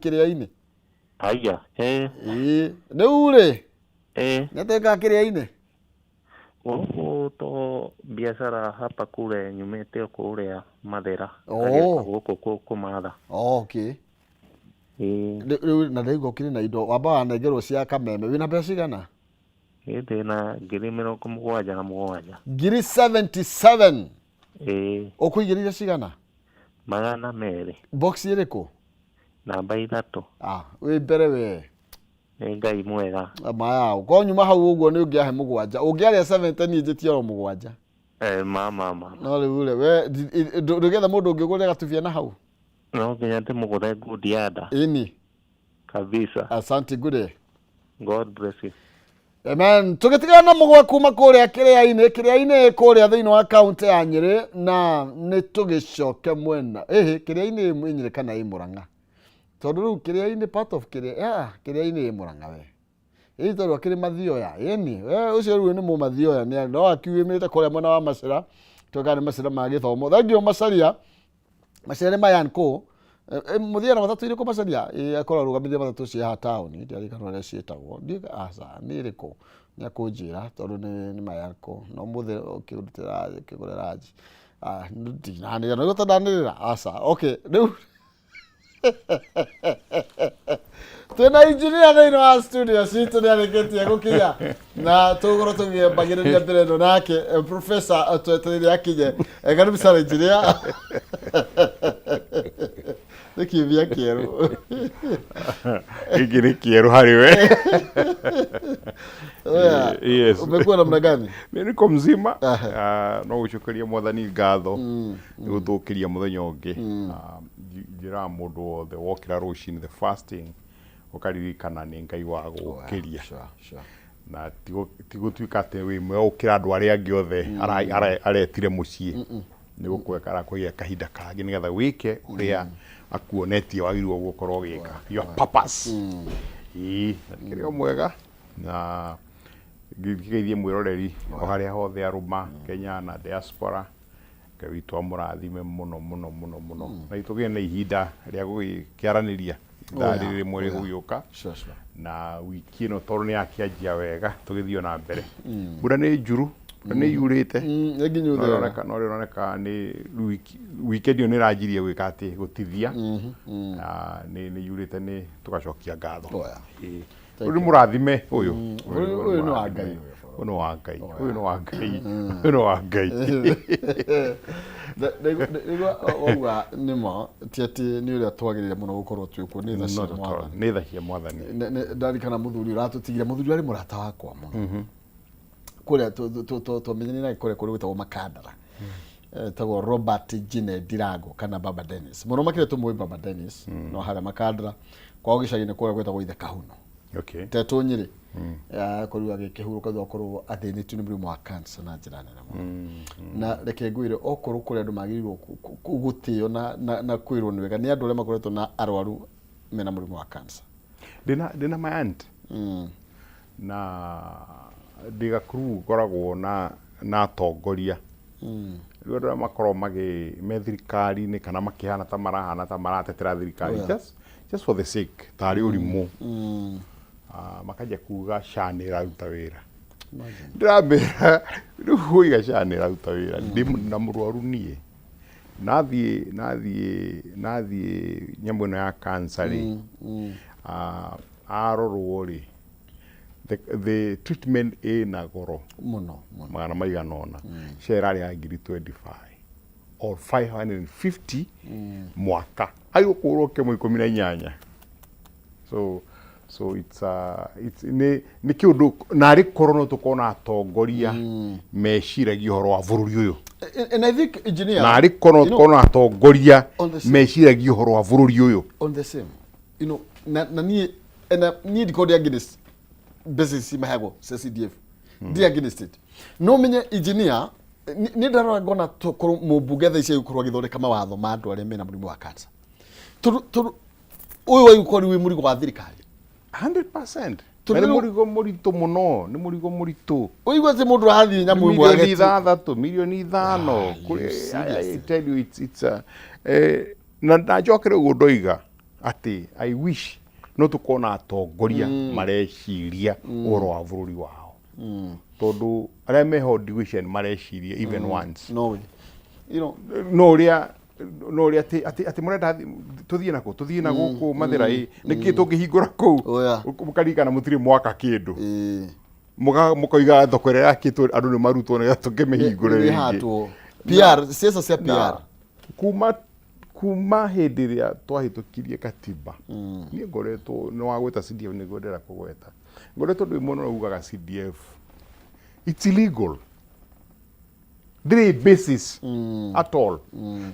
kiria-ini Aya, Rĩu rĩ, nĩateka kiria-ini to biashara hapa kule nyumete kule Mathera. Gũkũ kũmatha. Okay. Rĩu na ndĩigua ũkĩrĩ na indo wamba wanengerwo cia kameme wĩna mbeca cigana? Ndĩna 77,000. 77? Ũkũigĩrĩire cigana? 200. Box ĩrĩkũ? Namba 3. Wĩ mbere we. Ngai mwega. Maya, ko nyuma hau ũguo nĩ ũngĩahe mũgwanja. Ũngĩarĩa 70 niĩ njĩtie oro mũgwanja. Mama. No rĩu rĩ, we ndũgetha mũndũ ũngĩgũrĩra gatubia na hau? No nginya ndĩmũgũre good yada. Ini. Kabisa. Asante good. God bless you. Amen. Tugitigana na mugwa kuma kuria kiria-ini kuria thiini wa county ya Nyeri na ni tugicoke mwena kiria-ini Nyeri kana Murang'a tondu riu kiria-ini part of kiria-ini Murang'a we tondu akiri Mathioya we ucio riu ni mu Mathioya ni no akiumite kuria mwena wa Macira tukana Macira ma githomo thangio Macaria mayanko muthia na matatu iriko Macaria akora rugamithia matatu cia town ndari kana ria cietagwo ni iriko nya kunjira tondu ni mayanko no muthe ukirutira kiguriraji ndina ni no gutandanirira okay riu twina engineer thiini wa studio citu ni arikitie gukinya na tugoro tugiambagiriria mbere no nake professor twetereire akinye karibu sana engineer Nikivia kieru. Igini kieru hariwe. Yes. Umekuwa namna gani? Mimi niko mzima. No gucokeria mwathani ngatho. Guthukiria muthenya ungi. Njira mundu wothe wokira rucini the fasting ukaririkana ni Ngai wa gukiria. Na tigutwika ati wi mwe ukira andu aria angi othe aretire mucii. Ni gukwekara kugia kahinda kangi nigetha wike uria akuonetie wagirwo gukorwo gika your purpose kirio mwega na gigeithie mwiroreri o haria hothe aruma Kenya na diaspora kawitwa murathime muno na itugie na ihinda ria gukiaraniria thariri mweri guyuka na wiki no toru ni akianjia wega tugithio na mbere mbura ni njuru ni yurite no roneka ni weekend ni rajirie gwika ati gutithia ni yurite ni tugacokia ngatho uri murathime uyu no wa Ngai uno wa Ngai Owa nimo tiati ni uri atwagirire muno gukorwo twikuo ni tha cia mwathani ndari kana muthuri uratutigire muthuri ari murata wakwa muno kuria tumenyeni na kuria gwitagwo Makandara tagwo Robert Gine Dirago kana Baba Dennis muno makire tumwe Baba Dennis no haria Makandara kwa gicagine kuria gwitagwo ithe Kahuno teto Nyeri kuria gikihuruka thokoro athinitu ni murimu wa cancer na njira nene na reke ngwire okoro kuria andu magirirwo gutio na kwirwo ni wega ni andu aria makoretwo na arwaru mena murimu wa cancer dina my aunt na diga kuru koragwo na tongoria riu andu makoro methirikari ni kana makihana ta maratetera thirikari just for the sake tari urimu makaja kuga shani raruta wira ndamera riu huiga shani raruta wira na murwaru nie nathie nyambo ya cancer arorwo ri the treatment na goro muno magana maiganona share ya ngiri 25 or 550 mwaka ayo kuroke mu 18 so it's ni kiundu na ri korono tukona atongoria meciragia horo wa bururi uyu and I think engineer na ri korono tukona atongoria meciragia horo wa bururi uyu on the same na ni dikodia Guinness business mahago CDF dia against it no menye engineer ni ndara ngona tukuru mubuge tha icio ikurwa githondeka mawatho ma andu aria mena murimu wa cancer uyu wayu kori wi murigo wa thirikari 100% ni murigo muritu muno ni murigo muritu uigwa ti mundu ahathi nyamu imwe ageti 3 milioni 5 kuri I tell you it's na njokere ugo ndoiga ati I wish no tukona atongoria mareciria oro wa bururi wao tondu aria meho division mareciria even once no you know no ria ati murenda tuthie na guku mathira niki tungihingura ku mukarikana mutiri mwaka kindu mukoiga thoko ria yakitu andu ni marutwo ni tukimihingure ringi PR siasa cia PR kuma hindi ria twahitukirie katiba ni ngoretwo no wagweta CDF ni ngwendera kugweta ngoretwo ndi muno ugaga CDF it's illegal there basis at all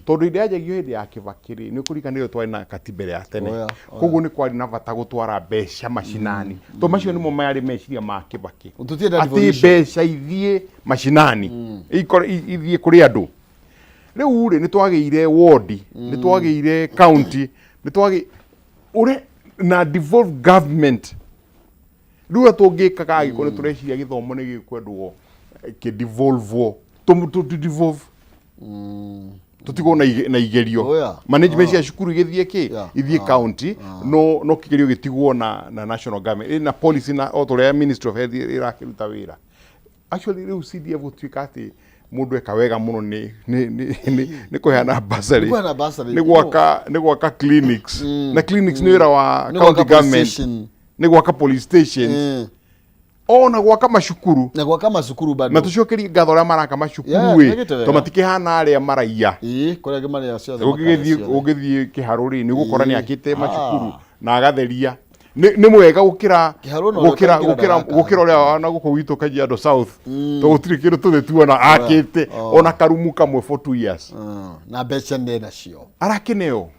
tondu inde ajagio hindi ya kibakiri ni kurikanire twaina katiba ya tene koguo ni kwari na bata gutwara mbeca macinani to macio nimo mayari meciria ma kibaki ati mbeca ithie macinani ithie kuri andu riu ri ni twageire ward ni twageire county ni twage ure na devolve government riu tungikaga agikore tureciria githomo ni gikwendwo ki devolve to devolve tutigo na igerio management ya shukuru githie ki ithie county no kigerio gitigwo na national government na policy na autoria ministry of health irakiruta wira actually riu CDF gutwika ati mundu eka wega muno ni kuheana basari ni gwaka clinics na clinics ni wira wa county government ni gwaka police stations ona gwaka mashukuru bado na tucokerie ngatho ria maraka mashukuru to matikihana aria maraia kuria maria ciothe ugithie kiharuri ni gukora ni akite mashukuru na agatheria ni mwega gukira uria na guko witu Kajiado South to gutiri kindu tuthituona akite ona karumu kamwe for 2 years na mbeca ndena cio arakineo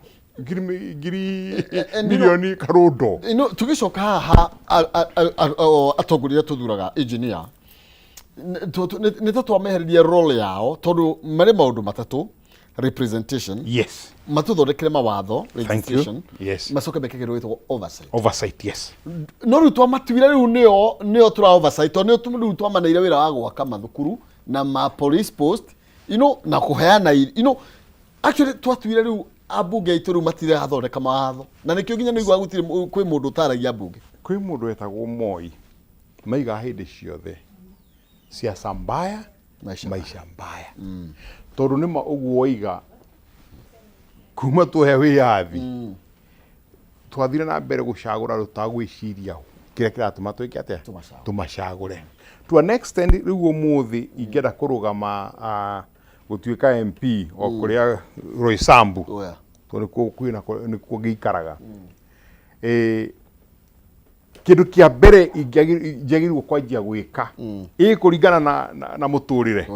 ngiri milioni karundo tugicoka haha atongoria tuthuraga engineer ni tatwamehererie role yao tondu mari maundu matatu representation yes matuthondekere mawatho legislation yes macoke mekege rwitwo oversight yes no rutwa matuire riu nio tura oversight no riu twamaneire wira wa gwaka mathukuru na ma police post na kuheana actually twatuire riu abunge itu riu matire hathondeka mawatho na nikio nginya nigwa gutire kwi mundu utaragia abunge kwi mundu etagwo Moi maiga hindi ciothe siasa mbaya maisha mbaya tondu nima uguo iga kuma tuhe wiyathi twathire na mbere gucagura rutagwiciria kire kiratuma twike atia tumacagure to an extent riu umuthi ingenda kurugama gutuika MP o kuria Roysambu tondu kwina ni kugikaraga kindu kia mbere ingegirwo kwanjia gwika kuringana na muturire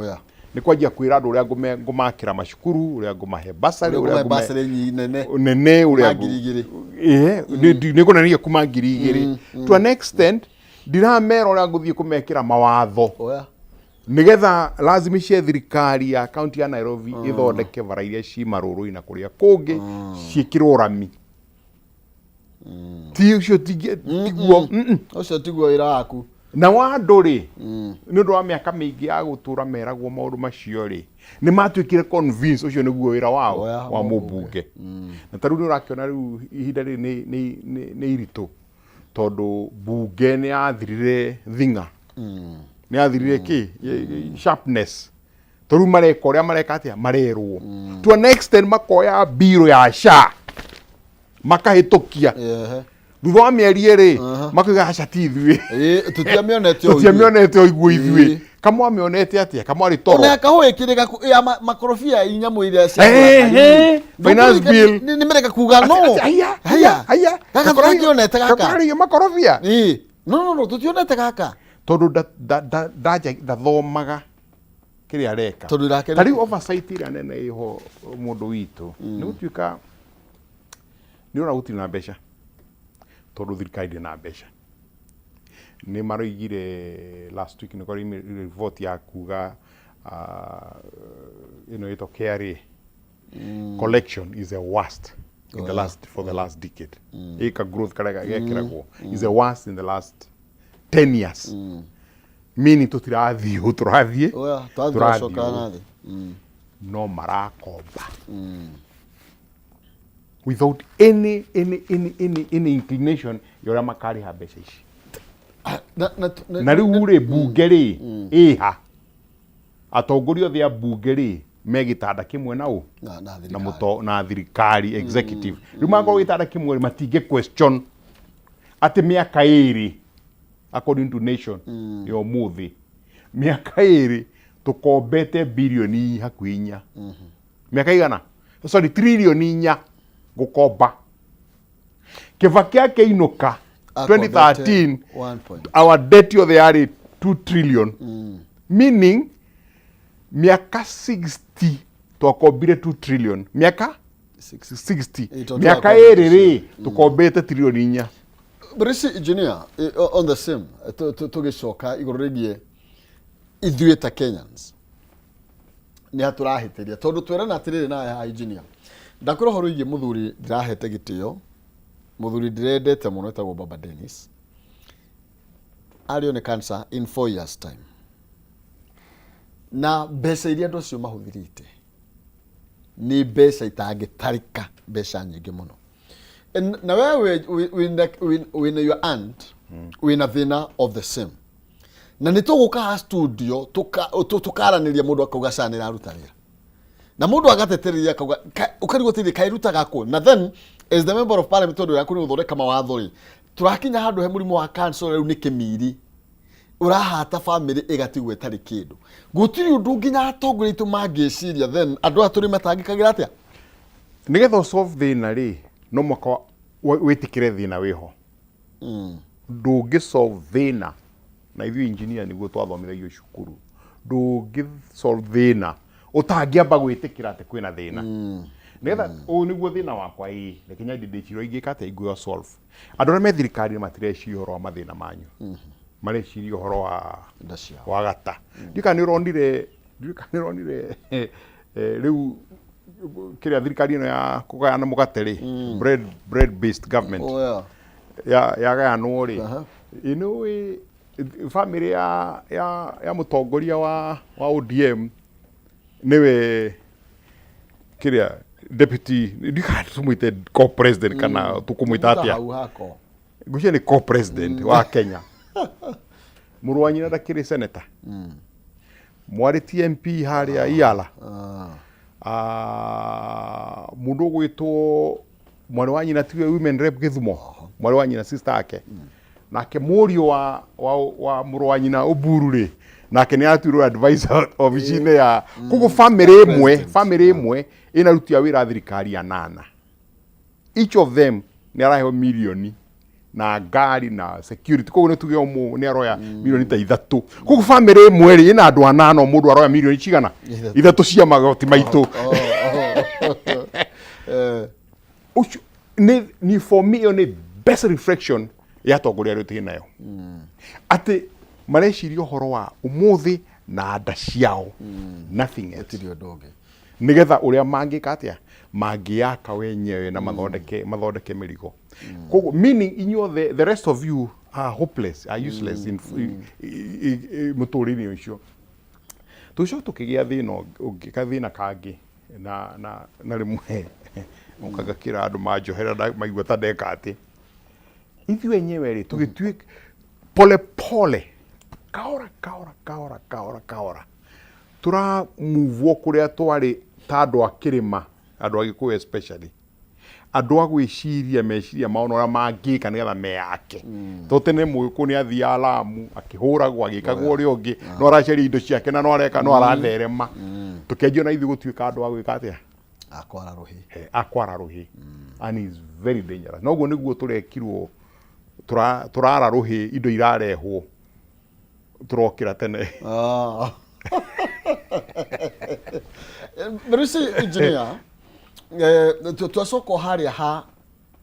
ni kwanjia kwira andu uria ngumakira mashukuru uria ngumahe basari uria ngumahe nene uria ni kunania kuma ngiri igiri to an extent ndiramera uria nguthie kumekira mawatho nigetha lazimishe thirikari ya county ya Nairobi ithondeke bara iria ci maruru ina kuria kungi ciikirwo rami ti ucio tiguo ira waku na wandu ri ni undu wa miaka mingi ya gutura meragwo maundu macio ri ni matwikire convince ucio niguo wira wao wa mubunge na taru ni urakiona riu ihinda ri ni iritu tondu bunge ni athirire thinga ni athirire ki sharpness toru mareka uria mareka atia marerwo to an extent makoya biro ya SHA makahitukia thutha wa mieri iri makiga aca ti ithui tutiamionete oiguo ithui kamwa mionete atia kamwa ri toro ona kahwikire ya makorofia inyamu iria finance bill ni mereka kuga no haya kakakionete kaka kakari makorofia no tutionete kaka tondu ndathomaga kiria areka tari oversight iria nene iho mundu witu ni gutuika ni ora gutiri na mbeca tondu thirikari na mbeca ni maroigire last week ni kori report ya kuga ito KRA collection is the worst in the last decade eka growth karaga gekiragwo is the worst in the last 10 years meaning tutirathie turathie no marakomba without any inclination yora makari ha mbeca ici na riu ri bunge ri iha atongoria othe a bunge ri me gitanda kimwe nao na thirikari executive riu magorwo gitanda kimwe matinge question ati miaka iri according to nation yo muthi miaka iri tukombete bilioni hakuhi 4 miaka igana sorry trilioni 4 gukomba Kibaki akeinuka 2013 our debt yothe yari 2 trillion meaning miaka 60 twakombire 2 trillion miaka 60 miaka iri ri tukombete trilioni 4 but this engineer on the same tugicoka iguru rigie ithuĩ ta Kenyans ni aturahitiria tondu twerana atiriri na ya engineer ndakwira horo igie muthuri ndirahete gitio muthuri ndirendete muno etagwo Baba Dennis ario ni cancer in 4 years time na mbeca iria andu acio mahuthirite ni mbeca itangitarika mbeca nyingi muno na wewe wina your aunt wina thina of the same na nituguka ha studio tukaraniria mundu akauga canira aruta wira na mundu agatetereria akauga ukarigo tiri kairuta gako na then as the member of parliament ndu yakuri uthoreka mawatho ri turakinya handu he murimo wa cancer riu ni kimiri urahata family igatigwo itari kindu gutiri undu nginya atongoria itu mangiciria then andu aturi matangikagira atia nigetha solve thina ri no mwaka witikire thina wiho ndungi solve thina na ithuĩ engineer niguo twathomithagio cukuru ndungi solve thina utangiamba gwitikira ati kwina thina nigetha u niguo thina wakwa reke nyandi ndiciro ingika ati iguo solve andu aria me thirikari matireciria uhoro wa mathina manyu mareciria uhoro wa gata ndika ni uronire riu kiria thirikari ino ya kugayana mugate ri bread based government ya gayanwo ri ino family ya mutongoria wa ODM niwe kiria deputy ndikatumuite co-president kana tukumuita atia gucia ni co-president wa Kenya murwanyi na dakiri senator mwari TMP haria iala mundu gwitwo mwari wa nyina tiwe women rep Githumo mwari wa nyina sister yake nake murio wa muru wa nyina Oburu ri nake ni atuirwo advisor office-ine ya kugo family imwe inarutia wira thirikari ya 8 each of them ni araheo milioni na ngari na security kugo ni tuge omu ni aroya milioni ta 3 kugo family imwe ri ina andu 8 mundu aroya milioni cigana 3 cia magoti maitu ni for me on best reflection ya tongoria ritu nayo ati mareciria uhoro wa umuthi na anda ciao nothing else nigetha uria mangika atia mangiaka wenyewe na mathondeke mirigo koguo meaning inyuothe the rest of you are hopeless are useless in muturiri ucio tucio tukigia thina ungikathina kangi na rimwe ukagakira andu manjohera maigua ta ndeka ati ithu wenyewe ri tugituika pole kaora tura move kuria twari ta andu akirima andu agikuyu especially andu agwiciria meciria maono ria mangika nigetha meyake to tene muiku ni athia alamu akihuragwo agikagwo uria ungi no araceria indo ciake na no areka no aratherema tukenjio na ithu gutuika andu agwika atia akwara ruhi and is very dangerous noguo niguo turekirwo turara ruhi indo irarehwo turokira tene Bruce engineer twasoko haria ha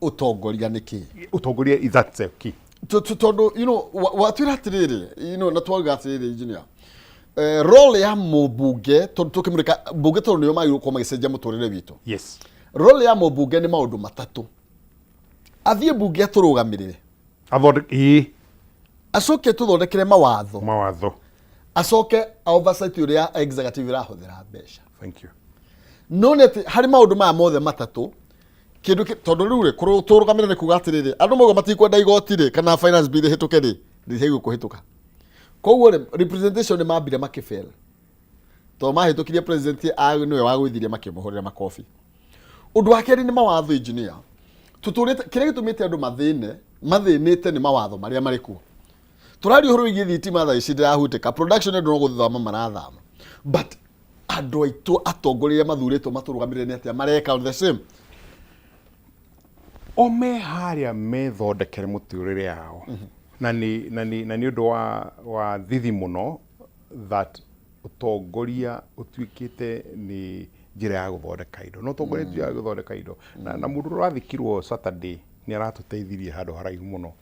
utongoria niki utongoria is that key tondu you know watwira atiriri you know na twaga atiriri engineer role ya mubunge tukimurika bunge tondu niyo magirwo kwa magicenjia muturire witu yes role ya mubunge ni maundu matatu athie bunge turugamirire acoke tuthondekere mawatho acoke oversight uria executive irahuthira mbeca thank you no net hari maundu maya mothe matatu kindu tondu riu ri kurugamira ni kuga atiriri andu mogo matikwenda igoti ri kana finance bill hituke ri ndihegu kuhituka koguo ri representation ni mambire makifail to mahitukirie president niwe wa gwithiria makimuhurira makofi undu wa keri ni mawatho engineer tuturite kire gitumite andu mathinite ni mawatho maria mari ku turari horo igi thitima tha ici ndirahutika production ndu no guthama marathama but andu aitu atongoria mathuritwo maturugamirire ni atia mareka on the same ome haria methondekere muturire yao na ni undu wa thithi muno that utongoria utuikite ni njira ya guthondeka indo no tongoria njira ya guthondeka indo na mundu rathikirwo Saturday ni aratuteithirie handu haraihu muno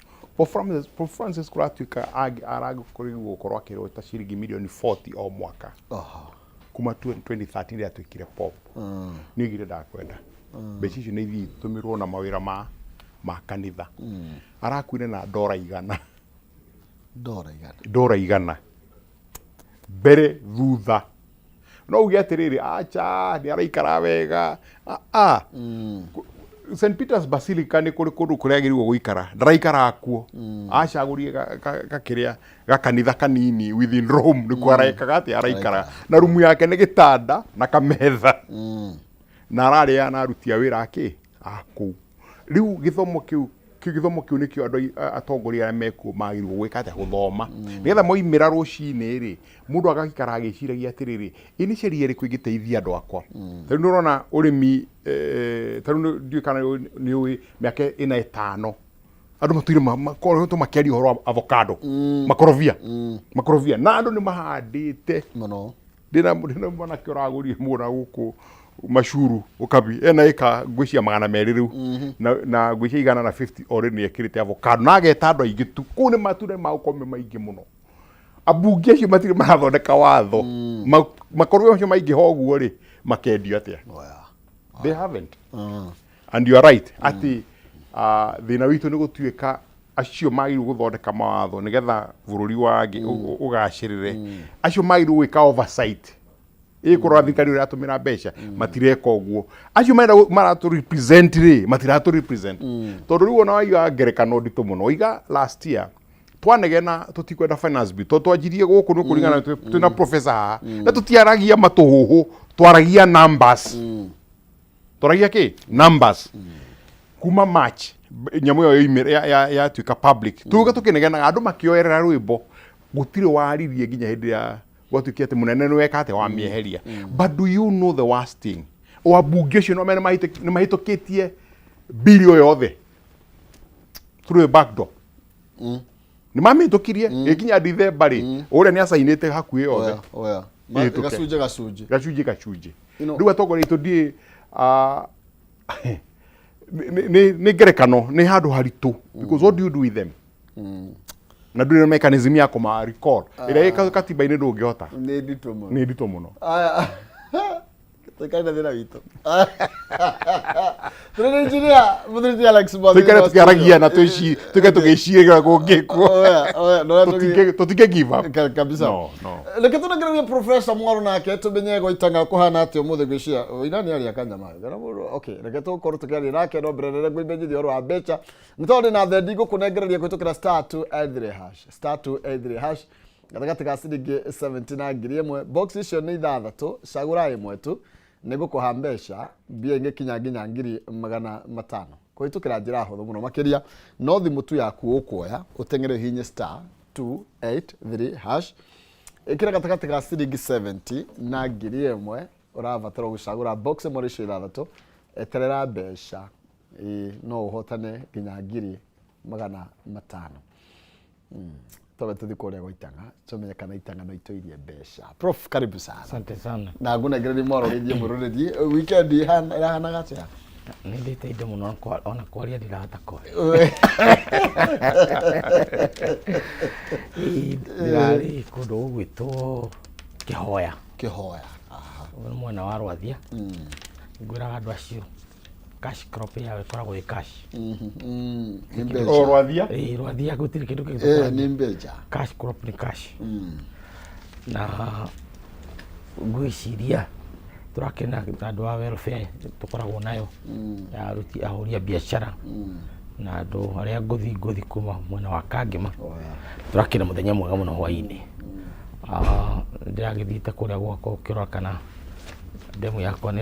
Francis kuratuika aragukorirwo gukorwo akirwo ta ciringi milioni 40 o mwaka kuma 2013 ria twikire pop ni gire ndakwenda mbeca icio ni ithi tumirwo na mawira ma kanitha arakuire na dora igana mbere thutha no uge atiriri acha ni araikara wega St Peter's Basilica ni kuri kundu kuria agirwo guikara ndaraikara akuo acagurie gakiria gakanitha kanini within Rome ni kwaraikaga ati araikara na rumu yake ni gitanda na kametha na araria na arutia wira aki aku riu githomo kiu nikio andu atongoria aria meku magirwo gwika ati guthoma nigetha moimira rucini ri mundu agakikara agiciragia atiriri initially iri kwingiteithia andu akwa tari nurona urimi tari ndio kana ni miaka ina 5 andu matuire makiaria horo avocado makorofia na andu ni mahandite muno ndina mwana kioragurie muna guku mashuru ukabi ena ika ngwicia 200 riu na ngwicia 150 already ni ekirite avocado na ageta andu aingi tu kune mature ma ukome maingi muno abunge acio matire marathondeka watho makorwo acio maingi hoguo ri makendio atia they haven't and you are right ati thina witu ni gutuika acio magirwo guthondeka mawatho nigetha bururi wangi ugacirire acio magirwo gwika oversight ikurathikari uri atumira mbeca matireka uguo acio maratu represent ri matiratu represent tondu riu ona waiga ngerekano nditu muno iga last year twanegena tutikwenda finance bill twanjirie guku ni kuringana twina professor na tutiaragia matuhuhu twaragia numbers twaragia ki numbers kuma match nyamu ya tuika public tuga tukinegena andu makioerera rwimbo gutire waririe nginya hindi ya gwatukia ati munene ni weka ati wa mieheria but do you know the worst thing o bunge cio no mena mahitukitie billion yothe through the back door ni mamitukirie ikinya December ri uria ni asainite hakuhi yothe gacunje riu atongori tudi ni ngerekano ni handu haritu because what do you do with them na ndure mechanism ya kuma recall ira katiba ine ndungihota ni ndito muno tukaenda thina witu tuna engineer muthuri Alex Mwathi tukaragia na tugiciria gungikwo tutige give up kabisa no leke tunagereria professor Mwaru nake tumenye goitanga kuhana ati umuthe gwicira inani ari akanyama okay leke tukorwo tukiaria nake no brere gwibenjithia oro wa becha nitondi na thendi gukunengereria kwitukira *283# gatagati ga ciringi 70 ngiri imwe box icio ni 6 cagura imwe tu nigukuha mbeca mbia ingi kinya nginya ngiri 500 kuhitukira njira huthu muno makiria no thimu tu yaku ukuoya utengere hinye *283# ikira gatagati ga ciringi 70 na ngiri imwe uravatara gucagura box imwe icio 6 eterera mbeca no uhotane nginya ngiri 500 tobe tuthi kuria goitanga tumenye kana itanga no itoirie mbeca prof karibu sana asante sana na ngunegereria mwaro rĩthie mũrũrĩthie weekend ihana gatia nĩ ndĩteithia mũno ona kwaria ndirahota kwaria ndirarĩ kũndũ gũgwĩtwo Kĩhoya mwena wa Rwathia ngwĩraga andũ acio cash crop yao ikoragwo i cash o Rwathia Rwathia gutiri kindu kingĩ ni mbeca cash crop ni cash na ngwiciria turakena andu a welfare tukoragwo nayo ya aruti ahoria biashara na andu aria ngothi kuma mwena wa Kangema turakena muthenya mwega muno hwaini ndiragithiite kuria gwakwa ukirora kana demu yakwa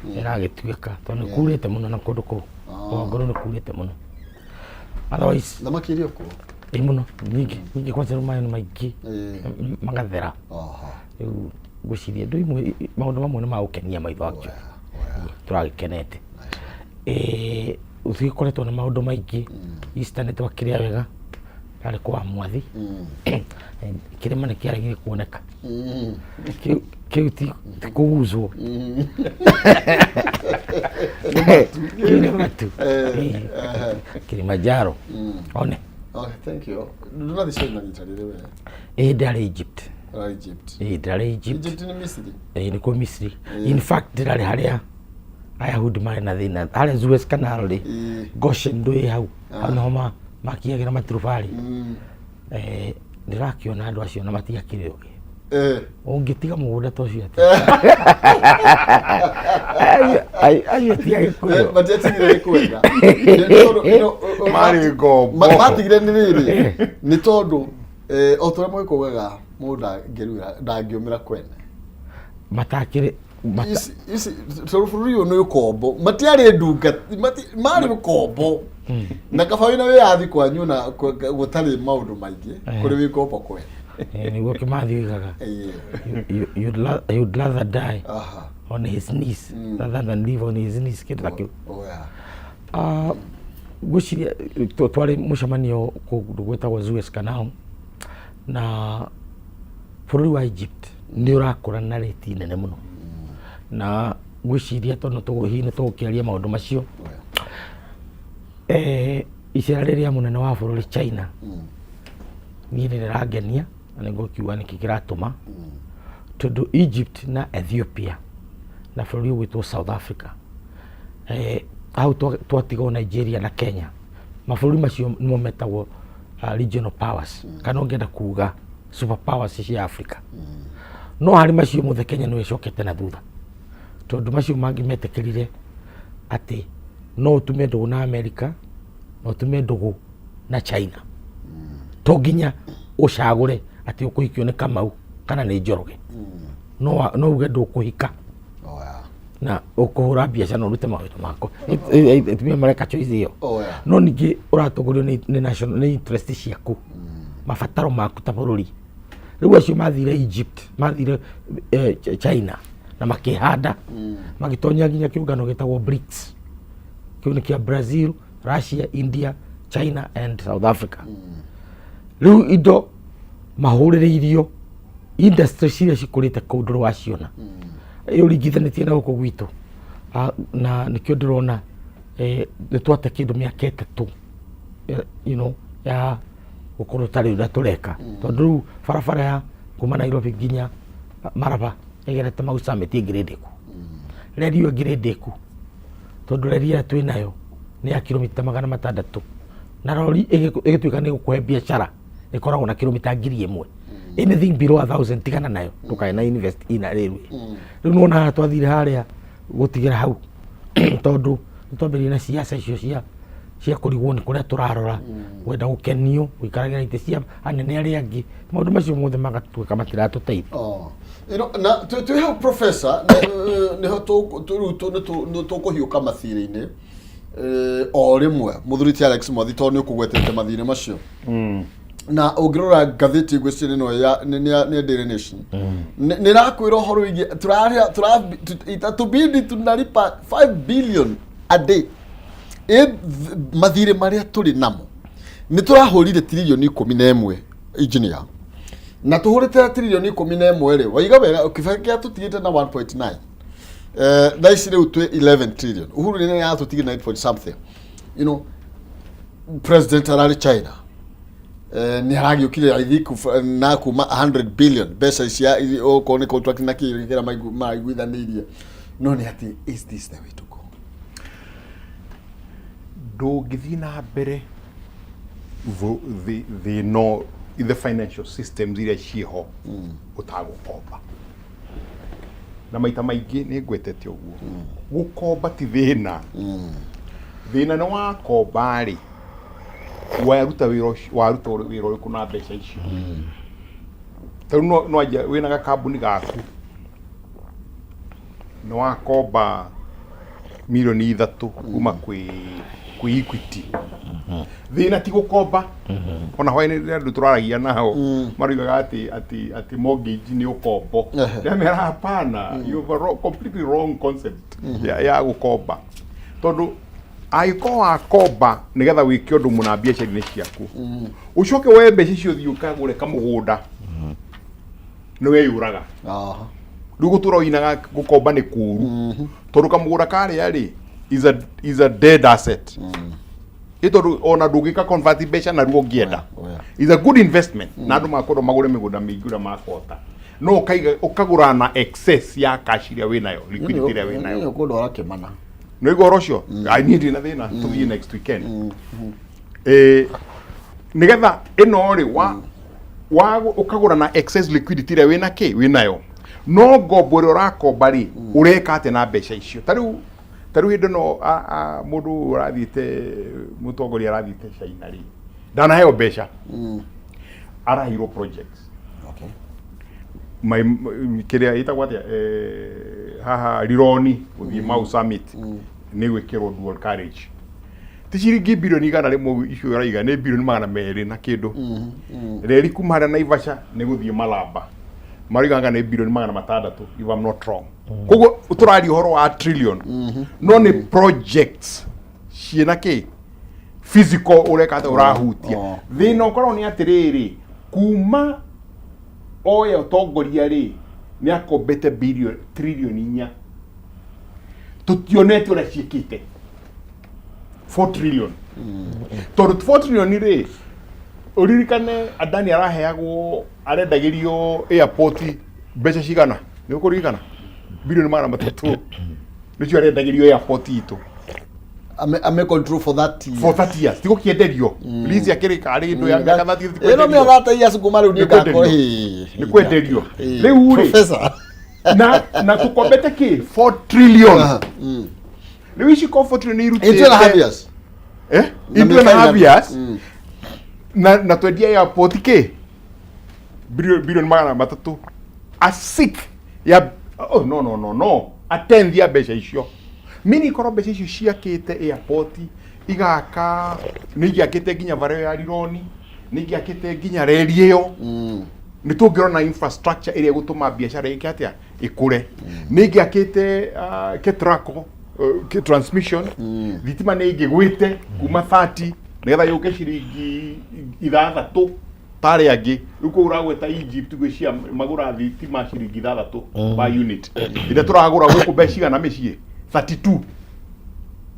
niragituika tondu kurite muno na kundu kuu ngoro ni kurite muno otherwise thamaki irio ku muno nyingi kwanza maĩ nĩ maingĩ magathera rĩu ngwĩciria ndũ imwe maũndũ mamwe nĩ magũkenia maitho akĩo tũragĩkenete tũgĩkoretwo na maũndũ maingĩ Easter nĩ twakĩrĩa wega tarĩ kwa mwathi kĩrĩma nĩ kĩarĩgire kuoneka kĩu ti kũgucwo kĩu nĩ matu Kilimanjaro one. Okay, thank you. Ndona thicena nyitarire we. Ndari Egypt. Ndari Egypt. Egypt ni Misri. Ni kwa Misri. In fact ndari haria Ayahudi mari na thina. Haria Suez Canal ri. Goshen ndui hau. Ano makiagira maturubari. Ndirakiona andu acio na matiakire ugi. Ungitiga mugunda ta ucio ati. Ayo tiage kuyo. Matiatigire kwenda. Mari ngombo. Matigire ni riri. Ni tondu otora mwe kugaga mundu ngirura ndangiumira kwene. Matakire isi bũrũri ũyũ nĩ ũkombo matiarĩ ndunga marĩ ũkombo na kabaĩ na wĩyathi kwanyu na gũtarĩ maũndũ maingĩ kũrĩ wĩ ngombo kwene niguo Kimathi oigaga you'd rather die on his knees rather than live on his knees kĩndũ ta kĩu ngwĩciria twarĩ mũcemanio kũndũ gwĩtagwo Suez Canal na bũrũri wa Egypt nĩ ũrakũra na rĩti nene mũno na gwĩciria tondu tũgũhiine tũgũkĩaria maũndũ macio icera rĩrĩa mũnene wa bũrũri China niĩ nĩrĩrangenia na nĩngũkiuga nĩkĩ kĩratũma tondũ Egypt na Ethiopia na bũrũri ũgwĩtwo South Africa hau twatigwo Nigeria na Kenya mabũrũri macio nĩmo metagwo regional powers kana ũngĩenda kuga super powers cia Africa no harĩ macio mothe Kenya nĩwe ĩcokete na thutha tondu macio mangĩ metĩkĩrire atĩ no ũtume ndũgũ na America no ũtume ndũgũ na China to nginya ũcagũre atĩ ũkũhikio nĩ Kamau kana nĩ Njoroge no uge ndũkũhika na ũkũhũra biacara na ũrute mawĩra mako atumia mareka choice ĩyo no ningĩ ũratongorio nĩ national nĩ interest ciaku mabataro maku ta bũrũri rĩu acio mathire Egypt mathire China na makĩhanda magĩtonya nginya kĩũngano gĩtagwo BRICS kĩu nĩ kĩa Brazil, Russia, India, China and South Africa rĩu indo mahũrĩrĩirio industry ciria cikũrĩte kũu ndũrĩ waciona ũringithanĩtie na gũkũ gwitũ na nĩkĩo ndĩrona nĩtwate kĩndũ mĩaka ĩtatũ ya gũkorwo tarĩ ũrĩa tũreka tondũ rĩu barabara ya kuma Nairobi nginya Maraba ĩgerete Mau Summit ĩngĩrĩndĩku reri ĩyo ĩngĩrĩndĩku tondũ reri ĩrĩa twĩ nayo nĩ ya kilomita 600 na rori ĩgĩtuĩka nĩ gũkũhe biacara ĩkoragwo na kilomita 1000 anything below 1000 tigana nayo ndũkae na invest ina railway rĩu nĩwona twathire harĩa gũtigĩra hau tondũ nĩtwambĩrĩirie na ciaca icio cia kũrigwo nĩ kũrĩa tũrarora wenda gũkenio gũikaragira itĩ cia anene arĩa angĩ maũndũ macio mothe magatuĩka matiratũteithia na twĩ hau professor nĩho tũkũhiũka mathirĩ-inĩ o rĩmwe mũthuri ti Alex Mwathi tondũ nĩũkũgwetete mathirĩ macio na ũngĩrora ngathĩti ngwĩciria ĩno nĩ Daily Nation nĩrakwĩra ũhoro wĩgiĩ itatubidi tunalipa 5 billion a day mathirĩ marĩa tũrĩ namo nĩ tũrahũrire tiririoni 11 engineer na tũhũrĩte tiririoni 11 rĩ waiga wega kĩbaya kĩa tũtigĩte na 1.9 thaa ici rĩu twĩ 11 trillion Uhuru nĩ yatũtigire 9 point something president ararĩ China nĩ haragiũkire I think na kuma 100 billion mbeca cia okorwo nĩ contract na kĩgera maiguithanĩirie no nĩ atĩ is this the way to go ndũngĩthiĩ na mbere the financial systems iria ciho ũtagũkomba na maita maingĩ nĩ ngwetete ũguo gũkomba ti thĩna thĩna nĩ wakomba rĩ waruta wĩra ũrĩkũ na mbeca icio tondũ no anja wĩna gakambuni gaku nĩ wakomba milioni 3 kuma kwĩ Equity thĩna ti gũkomba ona hwainĩ andũ tũraragia nao marugaga atĩ mortgage nĩ ũkombo ndamera hapana you have a completely wrong concept ya gũkomba tondũ angĩkorwo wakomba nĩgetha wĩke ũndũ mũna biacara-inĩ ciaku ũcoke woe mbeca icio ũthiĩ ũkagũre kamũgũnda nĩ weyũraga rĩu gũtũra ũinaga gũkomba nĩ kũũru tondũ kamũgũnda karĩa rĩ is a dead asset ito ona ndũngĩka convert mbeca na ruo ngĩenda is a good investment na andũ makorwo magũre mĩgũnda mĩingĩ ũrĩa makota no ũkagũra na excess ya cash iria wĩnayo liquidity iria wĩnayo nĩ kũndũ arakĩmana no igoro cio I need na thĩna tũthiĩ next weekend nĩgetha ĩno rĩ wa ũkagũra na excess liquidity iria wĩnayo no ngombo ĩrĩa ũrakomba rĩ ũreka atĩ na mbeca icio tarĩu hĩndĩ no mũndũ ũrathiĩte mũtongoria arathiĩte China rĩ ndanaheo mbeca arahirwo projects kĩrĩa ĩtagwo atĩa haha rironi gũthiĩ Mau Summit nĩ gwĩkĩrwo dual carriage ti ciringi bilioni igana rĩmwe icio ũraiga nĩ bilioni 200 na kĩndũ reri kuma harĩa Naivasha nĩ gũthiĩ Malaba mariganga nĩ bilioni 600 if I'm not wrong koguo tũrari ũhoro wa trillion no nĩ projects ciĩna kĩ physical ũreka atĩ ũrahutia thĩna ũkorwo nĩ atĩrĩrĩ kuma oya ũtongoria rĩ nĩ akombete trillion 4 tũtionete ũrĩa ciĩkĩte 4 trillion tondũ 4 trillion rĩ uririkane Adani araheagwo arendagĩrio airport mbeca cigana nĩ ũkũririkana bilioni 300 nĩcio arendagĩrio airport itũ ame control for 30 years tigo kienderio lease akĩrĩka arĩ ndũ ya miaka 30 ĩno nĩ 30 years kuma rĩu nĩ ngakora nĩ kwenderio rĩu rĩ na tũkombete kĩ 4 trillion rĩu ici 4 trillion irutĩte into a half years into a half years na twendia airport kĩ bilioni 300 a sixth ya no a tenth ya mbeca icio mini korwo mbeca icio ciakĩte airport igaka nĩ igĩakĩte nginya barabara ya rironi nĩ igĩakĩte nginya reri ĩyo nĩ tũngĩrona infrastructure ĩrĩa gũtũma biacara ĩke atĩa ĩkũre nĩ igĩakĩte ketrako transmission thitima nĩ igĩgwĩte kuma 30 nĩgetha yũke ciringi 6 tarĩ angĩ uko uragweta Egypt gwĩcia magũra thitima ciringi 6 by unit ĩrĩa tũragũra gũkũ mbeca cigana mĩciĩ 32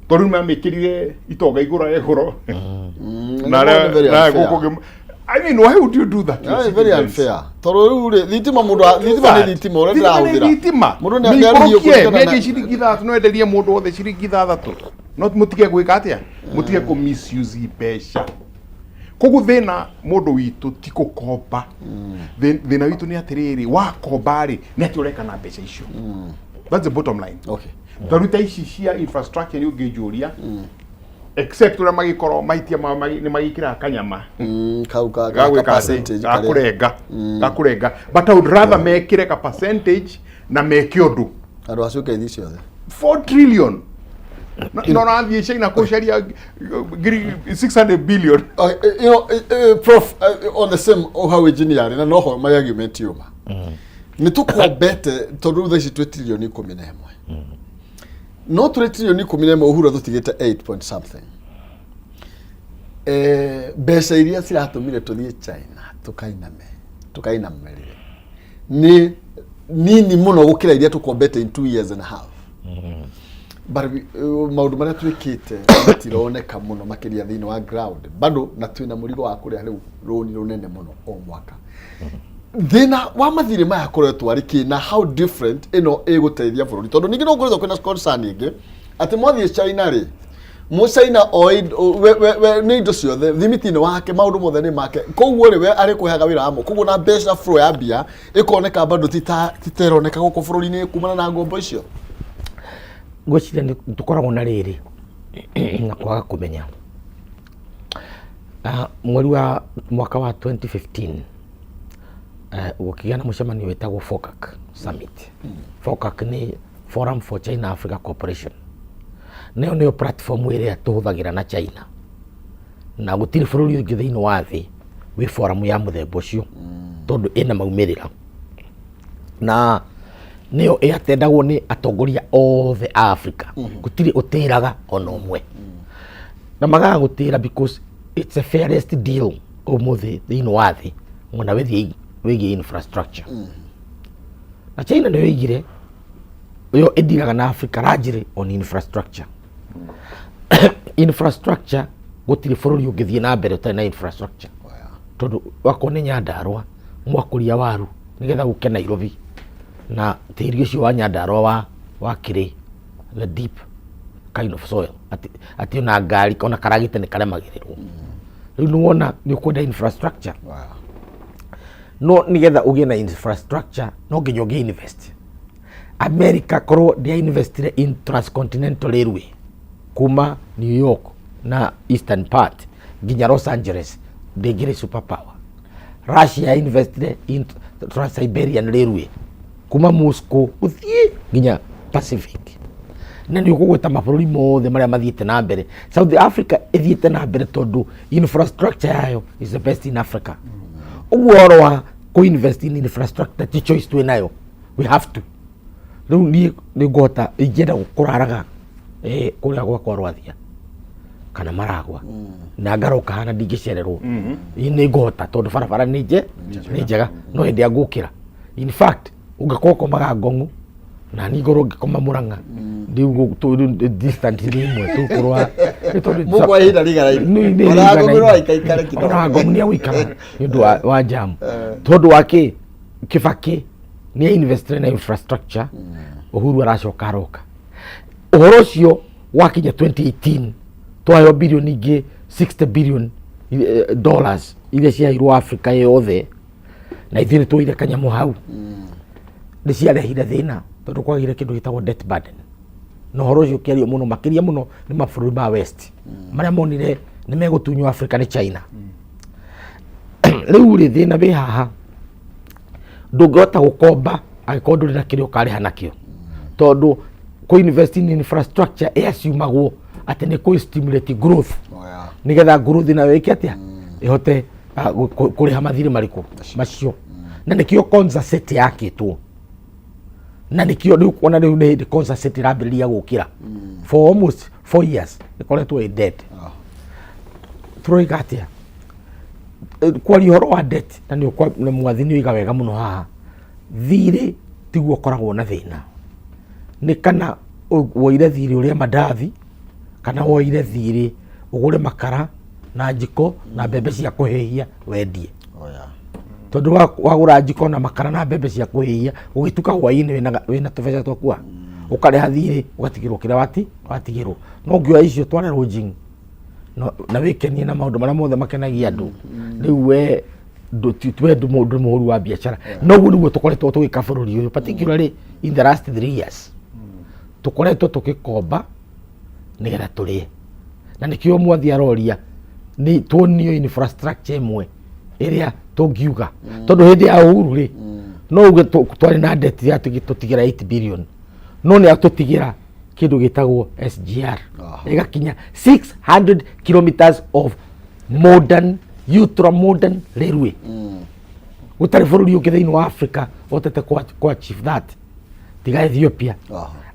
tondũ mamĩkĩrire itonga igũro na gũkũ I mean, why would you do that? It's very unfair. Toro rĩ thitima mũndũ thitima nĩ thitima ũrĩa ndĩrahũthĩra. Mũndũ nĩ arĩrio kũringana na ciringi 3 no enderia mũndũ wothe ciringi 3. No mũtige gwĩka atĩa? Mũtige ku misuse mbeca. Koguo thĩna mũndũ witũ ti gũkomba. Thĩna witũ nĩ atĩrĩrĩ wakomba rĩ nĩ atĩ ũreka na mbeca icio. That's the bottom line. Okay. Taruta ici cia infrastructure nĩ ũngĩnjũria. Except ũrĩa magĩkorwo maitia nĩ magĩkĩra kanyama kau ka percentage gakurenga but I would rather mekĩre ka percentage na meke ũndũ andũ acio ke icio othe 4 trillion no rathiĩ China kũcaria 600 billion you know prof on the same how engineer na noho my argument yuma nĩ tũkombete tondũ thaici 2 trillion 11 no 3 trillion 11 uhura tutigite 8 point something mbeca iria ciratũmire tuthie China tukainamerire ni nini muno gukira iria tukombete in 2 years and a half but maundu maria twikite matironeka muno makiria thini wa ground bado na twina murigo wa kuria riu roni runene muno o mwaka thina wa mathire maya koretwo ariki na how different ino iguteithia bururi tondu ningi no ngoretwo kwina concern ingi ati mwathie China ri Musaina oid we ni indo ciothe thimiti-inĩ wake maundu mothe ni make koguo ri we ari kuheaga wira amo koguo na mbeca flow ya mbia ikoneka bado titeroneka guku bururi-inĩ kumana na ngombo icio ngwiciria ni tukoragwo na riri na kwaga kumenya mweri wa mwaka wa 2015 gukigia na mucemanio wetagwo FOCAC Summit. FOCAC ni Forum for China Africa Cooperation. Neo platform iria tuhuthagira na China na gutiri bururi ungi thiini wa thi wi forum ya muthemba ucio tondu ina maumirira na neo iatendagwo ni atongoria othe a Africa gutiri utiraga ona umwe na magaga gutira because it's a fairest deal umuthi thiini wa thi mwana wigi infrastructure na China ndio igire yo ediraga na Africa rajire on infrastructure infrastructure gutiri bururi ungithie na mbere utari na infrastructure tondu wakone Nyandarua mwakuria waru nigetha guke Nairobi na tiri ucio wa Nyandarua wa kiri the deep kind of soil ati na ngari kana karagite ni karemagirirwo riu ni wona ni ukwenda infrastructure no nigetha ugie na infrastructure no nginya ugie invest. America korwo dia invested in transcontinental railway kuma New York na eastern part nginya Los Angeles ndegire superpower. Russia invested in Trans-Siberian railway kuma Moscow uthie nginya Pacific na ni ukugweta mabũrũri mothe maria mathiite na mbere. South Africa ithiite na mbere tondu infrastructure yayo is the best in Africa. Uguo wa ku invest in infrastructure ti choice tu nayo, we have to. Riu ni ngota ingenda kuraraga kuria gwakwa Rwathia kana Maragwa na ngaroka hana ndingicererwo ni ngota tondu barabara ni njega no hindi angukira. In fact ungakorwo komaga Ngong'u na ni ngoro ngikoma Murang'a ndiu distance ni imwe tu kurwa mugwa hinda rigaraini ona ngomiro aikare kidogo ona Ngong'u ni awikara ndu wa jam tondu wake Kibaki ni invest na infrastructure Uhuru aracoka aroka uhoro ucio wakinya 2018 twayo bilioni ingi 60 billion dollars ile ciairwo Africa yothe na ithire tuire kanyamu hau ni ciarehire thina tondu kwagire kindu gitagwo debt burden no horo ucio kiario muno makiria muno ni mabũrũri ma west maria monire ni megutunywo Africa ni China riu ri thina wi haha ndungihota gukomba angĩkorwo ndũrĩ na kĩrĩa ũkarĩha nakĩo tondu ku invest in infrastructure ĩaciumagwo atĩ nĩ ku stimulate growth nigetha growth nayo ĩke atĩa ĩhote kũrĩha mathirĩ marĩkũ macio na nĩkĩo concert yakĩtwo na nĩkĩo rĩu kuona rĩu nĩ hĩndĩ concert ĩrambĩrĩria gũkĩra for almost 4 years ĩkoretwo ĩ dead tũroiga atĩa kwaria ũhoro wa debt na nĩ mwathi nĩ ũiga wega mũno haha thirĩ tiguo koragwo na thĩna nĩ kana woire thirĩ ũrĩa mandathi kana woire thirĩ ũgũre makara na njiko na mbembe cia kũhĩhia wendie tondu wagũra njiko na makara na mbembe cia kũhĩhia ũgĩtuka hwaĩ-inĩ wĩna tũbeca twakua ũkarĩha thirĩ ũgatigĩrwo kĩrĩa watigĩrwo no ngĩoya icio tware lodging na wĩkenie na maũndũ marĩa mothe makenagia andũ rĩu we tuwe mũndũ mũhũru wa biacara noguo nĩguo tũkoretwo tũgĩka bũrũri ũyũ particularly in the last 3 years tũkoretwo tũgĩkomba nĩgetha tũrĩe na nĩkĩo mwathi aroria nĩ tuonio infrastructure ĩmwe ĩrĩa tũngiuga tondu hĩndĩ ya Uhuru rĩ no uge twarĩ na debt ya tũtigĩra 8 billion no nĩ atũtigĩra kindu gitagwo SGR igakinya 600 kilometers of modern ultra modern railway gutari bũrũri ũngĩ thĩinĩ wa Africa otete kwa achieve that tiga Ethiopia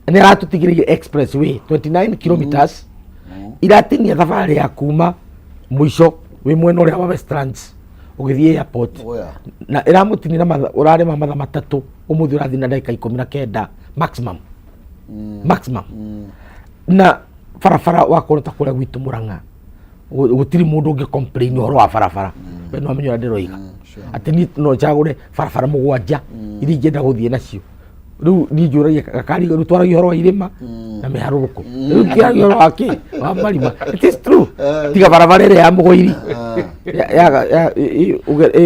nĩ aratũtigĩrĩire expressway 29 kilometers iratinia thabarĩ ya kuma mũico wĩ mwena ũrĩa wa Westlands ũgĩthiĩ airport na ĩramũtinĩra ũrarĩma mathaa matatũ ũmũthĩ ũrathiĩ na ndagĩka 19 maximum na barabara wakorwo ta kũrĩa gwitũ Murang'a gutiri mundu ungi complain uhoro wa barabara we no amenyo ndiroiga ati ni no njagure barabara mugwanja iri ngenda guthie nacio riu ni njuragia gakari riu twaragia horo wa irima na miharuruko riu kiaragia horo wake wa marima. It is true tiga barabara ĩrĩa ya mũgoiri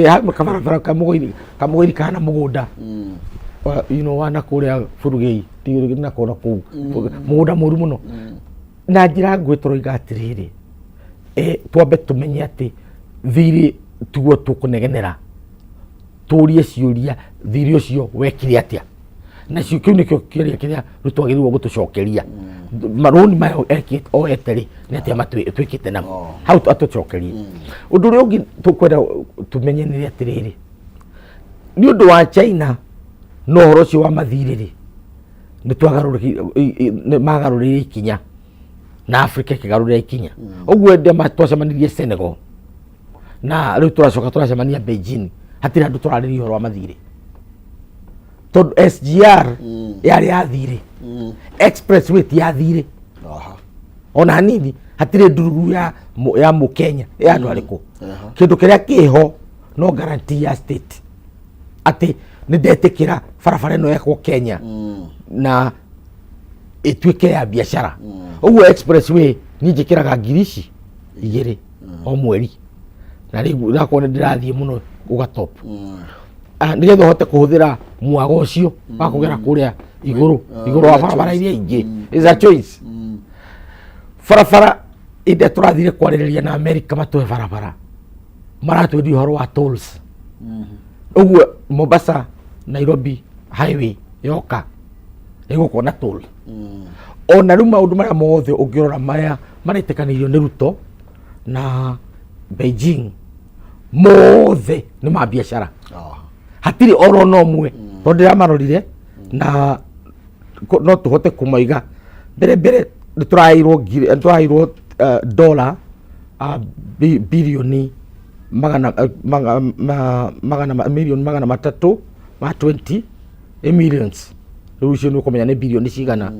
ya kabarabara ka mũgoiri kana mũgũnda you know wana kũrĩa Burugei ti na kũra kũu mũgũnda mũru mũno na njĩra nguhĩ tũroiga atĩrĩrĩ twambe tũmenye atĩ thirĩ tiguo tũkũnegenera, tũrie ciũria thirĩ ũcio wekire atĩa, nacio kĩu nĩkĩo kĩũria kĩrĩa rĩu twagĩrĩirwo gũtũcokeria marũni maya oete rĩ nĩ atĩa twĩkĩte namo hau atũcokerie. Ũndũ ũrĩa ũngĩ tũkwenda tũmenye nĩ atĩrĩrĩ, nĩ ũndũ wa China no ũhoro ũcio wa mathirĩ rĩ nĩ magarũrĩire ikinya na Africa ĩkĩgarũrĩra ikinya. Ũguo hĩndĩ twacemanirie Senegal na rĩu tũracoka tũracemania Beijing hatirĩ handũ tũrarĩrĩria ũhoro wa mathirĩ tondũ SGR yarĩ ya thirĩ, expressway ti ya thirĩ ona hanini, hatirĩ ndururu ya Mũkenya ya andũ arĩkũ. Kĩndũ kĩrĩa kĩho no guarantee ya state atĩ nĩ ndetĩkĩra barabara ĩno yekwo Kenya na ĩtuĩke ya biacara. Ũguo expressway niĩ njĩkĩraga ngiri ici 2 o mweri na rĩu ndakorwo nĩ ndĩrathiĩ mũno gũgatop nĩgetha ũhote kũhũthĩra mwago ũcio wa kũgera kũrĩa igũrũ wa barabara iria ingĩ is a choice. Barabara ĩrĩa tũrathire kwarĩrĩria na America matũhe barabara maratwendia ũhoro wa tolls. Ũguo Mombasa Nairobi highway yoka ĩgũkorwo na toll. Ona rĩu maũndũ marĩa mothe ũngĩrora maya maretĩkanĩirio nĩ Ruto na Beijing mothe nĩ ma biacara, hatirĩ oro no ũmwe tondũ ndĩramarorire na no tũhote kũmaiga mbere nĩ tũraheirwo dola bilioni milioni 320 millions. Rĩu icio nĩ ũkũmenya nĩ bilioni cigana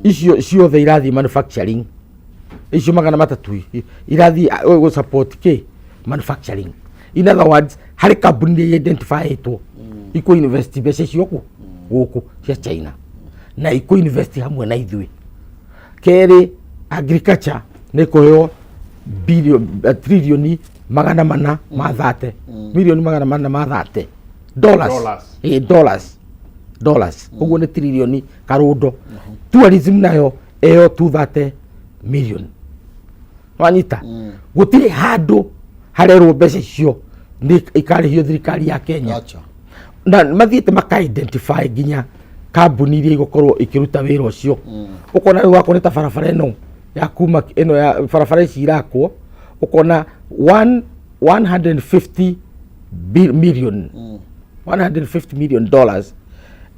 icio ciothe irathiĩ manufacturing, icio 300 irathiĩ gũ support manufacturing. In other words, harĩ kambuni iria identifyĩtwo iko invest mbeca icio gũkũ cia China na iko invest hamwe na ithuĩ. Kerĩ, agriculture nĩ kũheo trilioni 430 milioni 430 dollars. Ũguo nĩ trilioni karũndo. Tourism nayo eo 230 million. Wanyita gũtirĩ handũ harerwo mbeca icio nĩ ikarĩhio thirikari ya Kenya na mathiĩte maka-identify nginya kambuni iria igũkorwo ikĩruta wĩra ũcio. Ũkona rĩu wakorwo nĩ ta barabara ĩno ya kuma ĩno ya barabara ici irakwo ũkona 150 million dollars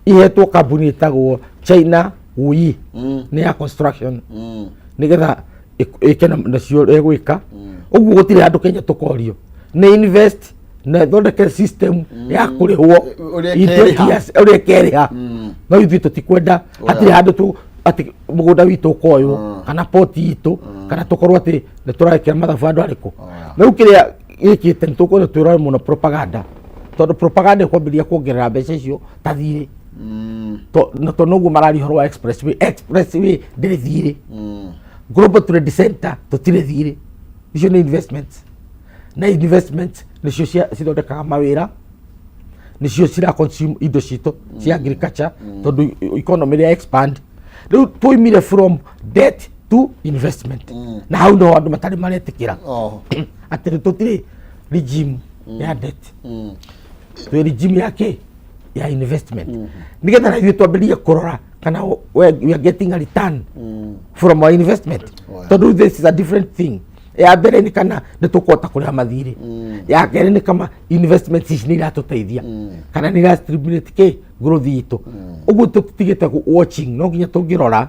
ihetwo kambuni ĩtagwo China Ui nĩ ya construction nĩgetha ĩke nacio ĩgwĩka. Ũguo gũtirĩ handũ Kenya tũkorio nĩ invest na thondeke system ya kũrĩhwo ũrĩa ĩkerĩha no ithuĩ tũtikwenda, hatirĩ handũ atĩ mũgũnda witũ ũkoywo kana poti itũ kana tũkorwo atĩ nĩ tũrekĩra mathabu andũ arĩkũ. Rĩu kĩrĩa gĩkĩte nĩ tũkwenda twĩrore mũno propaganda tondũ propaganda ĩkwambĩrĩria kuongerera mbeca icio ta thirĩ na tondũ noguo mararia ũhoro wa expressway ndĩrĩ thirĩ. Global Trade Center tũtirĩ thirĩ, icio nĩ investments na investments nĩcio cithondekaga mawĩra, nĩcio cira consume indo citũ cia agriculture tondũ economy ĩrĩa expand. Rĩu twoimire from debt to investment na hau no andũ matarĩ maretĩkĩra atĩ tũtirĩ regime ya debt, twĩ regime ya ya investment nĩgetha na ithuĩ twambĩrĩrie kũrora kana we are getting a return from our investment tondũ this is a different thing. Ya mbere nĩ kana nĩ tũkũhota kũrĩha mathirĩ, ya kerĩ nĩ kama investments ici nĩ iratũteithia kana nĩ irastimulate growth itũ. Ũguo tũtigĩte watching, no nginya tũngĩrora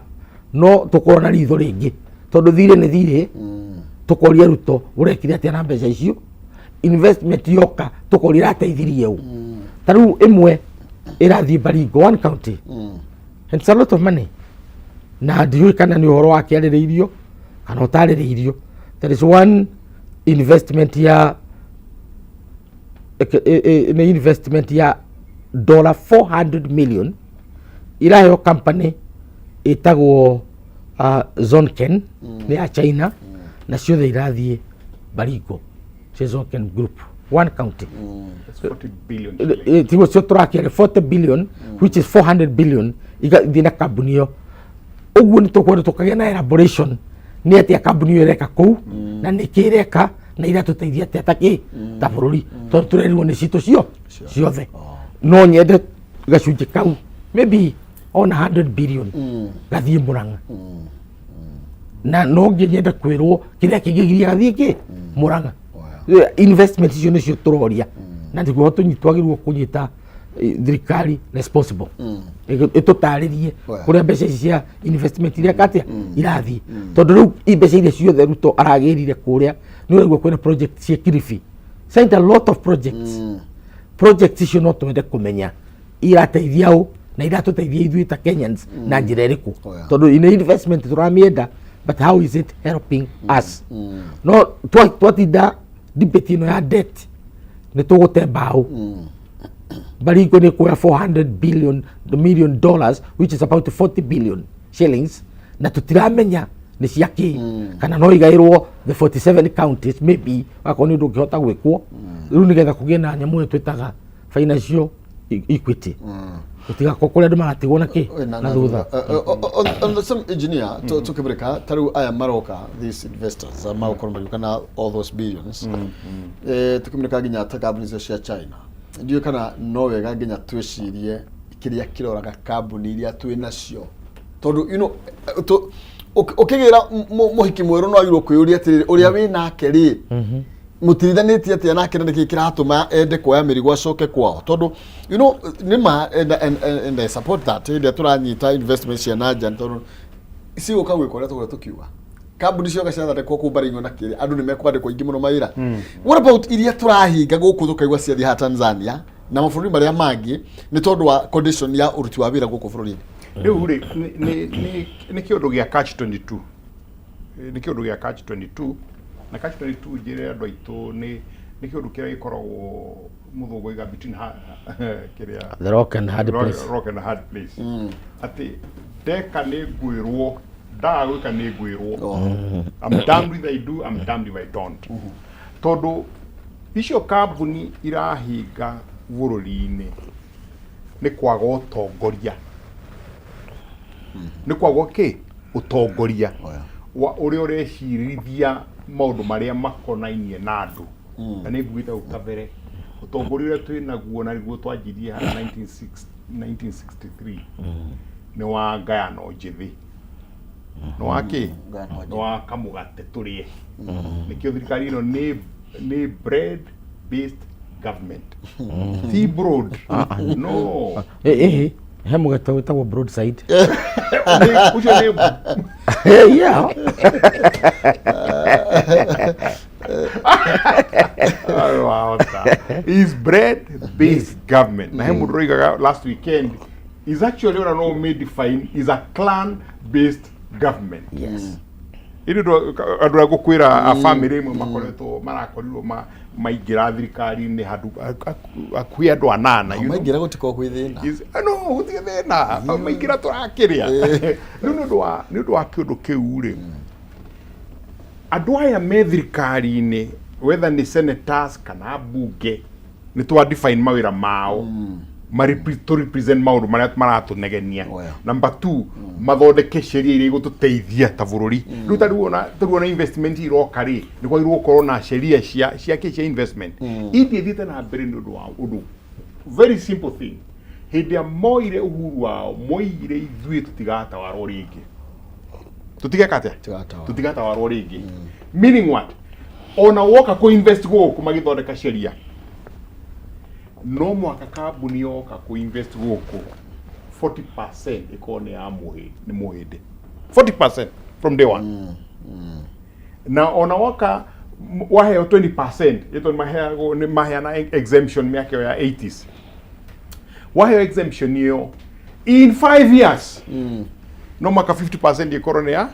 no tũkorwo na ritho rĩngĩ tondũ thirĩ nĩ thirĩ. Tũkoria Ruto ũrekire atĩa na mbeca icio, investment yoka tũkoria irateithirie ũũ. Ta rĩu ĩmwe ĩrathiĩ Baringo, one county, it's a lot of money na ndiũĩ kana nĩ ũhoro wakĩarĩrĩirio kana ũtarĩrĩirio. There is one investment ya $400 million irayo company itagwo Zonken ni ya China na ciothe irathie Baringo cia Zonken group one county. That's 40 billion. Tigo cio turakia 40 billion which is 400 billion igathie na kambuni yo. Uguo ni tukwenda tukagia na elaboration ni atia kambuni yo ireka kuu na ni kireka na ira tuteithia atia taki ta bururi tondu turerirwo ni cito cio ciothe no nyende gacunji kau maybe on 100 billion gathie Murang'a na no nyende kwirwo kiria kingigiria gathie ki Murang'a investment icio nicio turoria na ndiguo tunyitwagirwo kunyita thirikari responsible itutaririe kuria mbeca cia investment iria katia irathie tondu riu mbeca iria ciothe Ruto aragirire kuria ni urigwo kwina project cia Kilifi sent a lot of projects icio no twende kumenya irateithia u na iratuteithia ithuĩ ta Kenyans na njira iriku tondu ina investment turamienda but how is it helping us no twatinda debate ino ya debt ni tugute mbao Baringo ni kuya $400 million which is about 40 billion shillings na tutiramenya ni ciaki kana no igairwo the 47 counties maybe wako ni ndungihota gwikwo riu nigetha kugie na nyamu twitaga financial equity utiga kokole andu maratigwo na ki na thutha on the some engineer tukibirika taru aya maroka these investors maukoro kana all those billions tukibirika ginya ta companies cia China ndio kana no wega ginya twicirie kiria kiroraga kambuni iria twina cio tondu you know ukigira muhiki mweru no agirwo kwiyuria atiri uria winake ri mutirithanĩtie atia nake na nĩkĩ kĩratũma ende kuoya mĩrigo acoke kwao tondu you know nima and I support that ĩrĩa turanyita investment cia nanja tondu cigũka gwĩka ũrĩa tũgũra tũkiuga kambuni cioka ciathondekwo kũu Baringo na kĩrĩ andũ nĩ mekwandĩkwo aingĩ mũno mawĩra what about iria tũrahinga gũkũ tũkaigua ciathi ha Tanzania na mabũrũri marĩa mangĩ nĩ tondu wa condition ya ũruti wa wĩra gũkũ bũrũri-inĩ rĩu rĩ nĩ kĩũndũ gĩa catch 22 nĩ kĩũndũ gĩa catch 22 na catch 22 njĩre andũ aitũ nĩ kĩũndũ kĩrĩa gĩkoragwo mũthũngũ iga between kĩrĩa the rock and hard place atĩ ndeka nĩ ngwĩrwo ndaga gwĩka nĩ ngwĩrwo I'm damned if I do, I'm damned if I don't tondu icio kambuni irahinga bũrũri-inĩ nĩ kwaga ũtongoria nĩ kwaga kĩ ũtongoria ũrĩa ũrecirithia maũndũ marĩa makonainie na andũ na nĩ ngugĩte hau kabere ũtongoria ũrĩa twĩnaguo na nĩguo twanjirie 1963 nĩ wa ngayano njĩthĩ nĩ wa kĩ nĩ wa kamũgate tũrĩe nĩkĩo thirikari ĩno nĩ bread based government ti broad no he mũgate wĩtagwo broadside ucio nĩ yeah is bread based government na he mũndũ roigaga last weekend is actually what I know may define is a clan based government yes ĩrĩ andũ agũkwĩra a family ĩmwe makoretwo marakorirwo maingĩra thirikari-inĩ handũ akuĩ andũ anana maingĩra gũtikorwo gwĩ thĩna no gũtirĩ thĩna maingĩra tũrakĩrĩa rĩu nĩ ũndũ wa kĩũndũ kĩu rĩ andũ aya me thirikari-inĩ whether nĩ senators kana mbunge nĩ twa define mawĩra mao to represent maũndũ marĩa maratũnegenia number 2 mathondeke sheria iria igũtũteithia ta bũrũri rĩu tarĩu investment iroka rĩ nĩ kwagĩrĩirwo gũkorwo na sheria cia investment iria ithiĩte na mbere nĩ ũndũ wa ũndũ very simple thing hĩndĩ ya moire uhuru wao moire ithuĩ tũtigatawarwo rĩngĩ tutigeka atia tutigatawarwo rĩngĩ meaning what ona woka ku invest gũkũ magĩthondeka sheria no mwaka kambuni yoka ku invest gũkũ 40% ĩkorwo ya mũhĩndĩ 40% from day one na ona woka waheo 20% ĩtwo nĩ maheana exemption miaka ya 80s waheo exemption ĩyo in 5 years no maka 50% ĩkorwo ya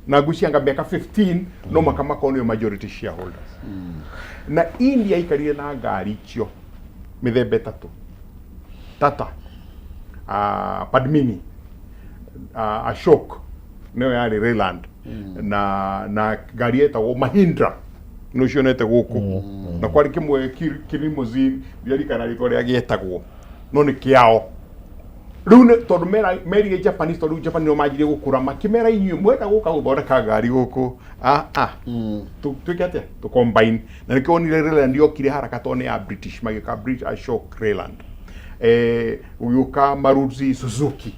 na gucianga miaka 15 no maka makonio majority shareholders na India ikarire na ngari icio mĩthemba ĩtatũ Tata Padmini, Ashok neo yari Rayland na ngari etagwo Mahindra no cionete guku na kwari kimwe kilimousine birikana ritwa ria gietagwo no ni kiao rune tondu meri Japanese tondu Japan no majire gukura makimera inyu mweta guka guthondeka ngari guku twike atia tu combine na nikio ni Rayland yokire haraka tone ya British magika British Ashok Rayland uyuka Maruti Suzuki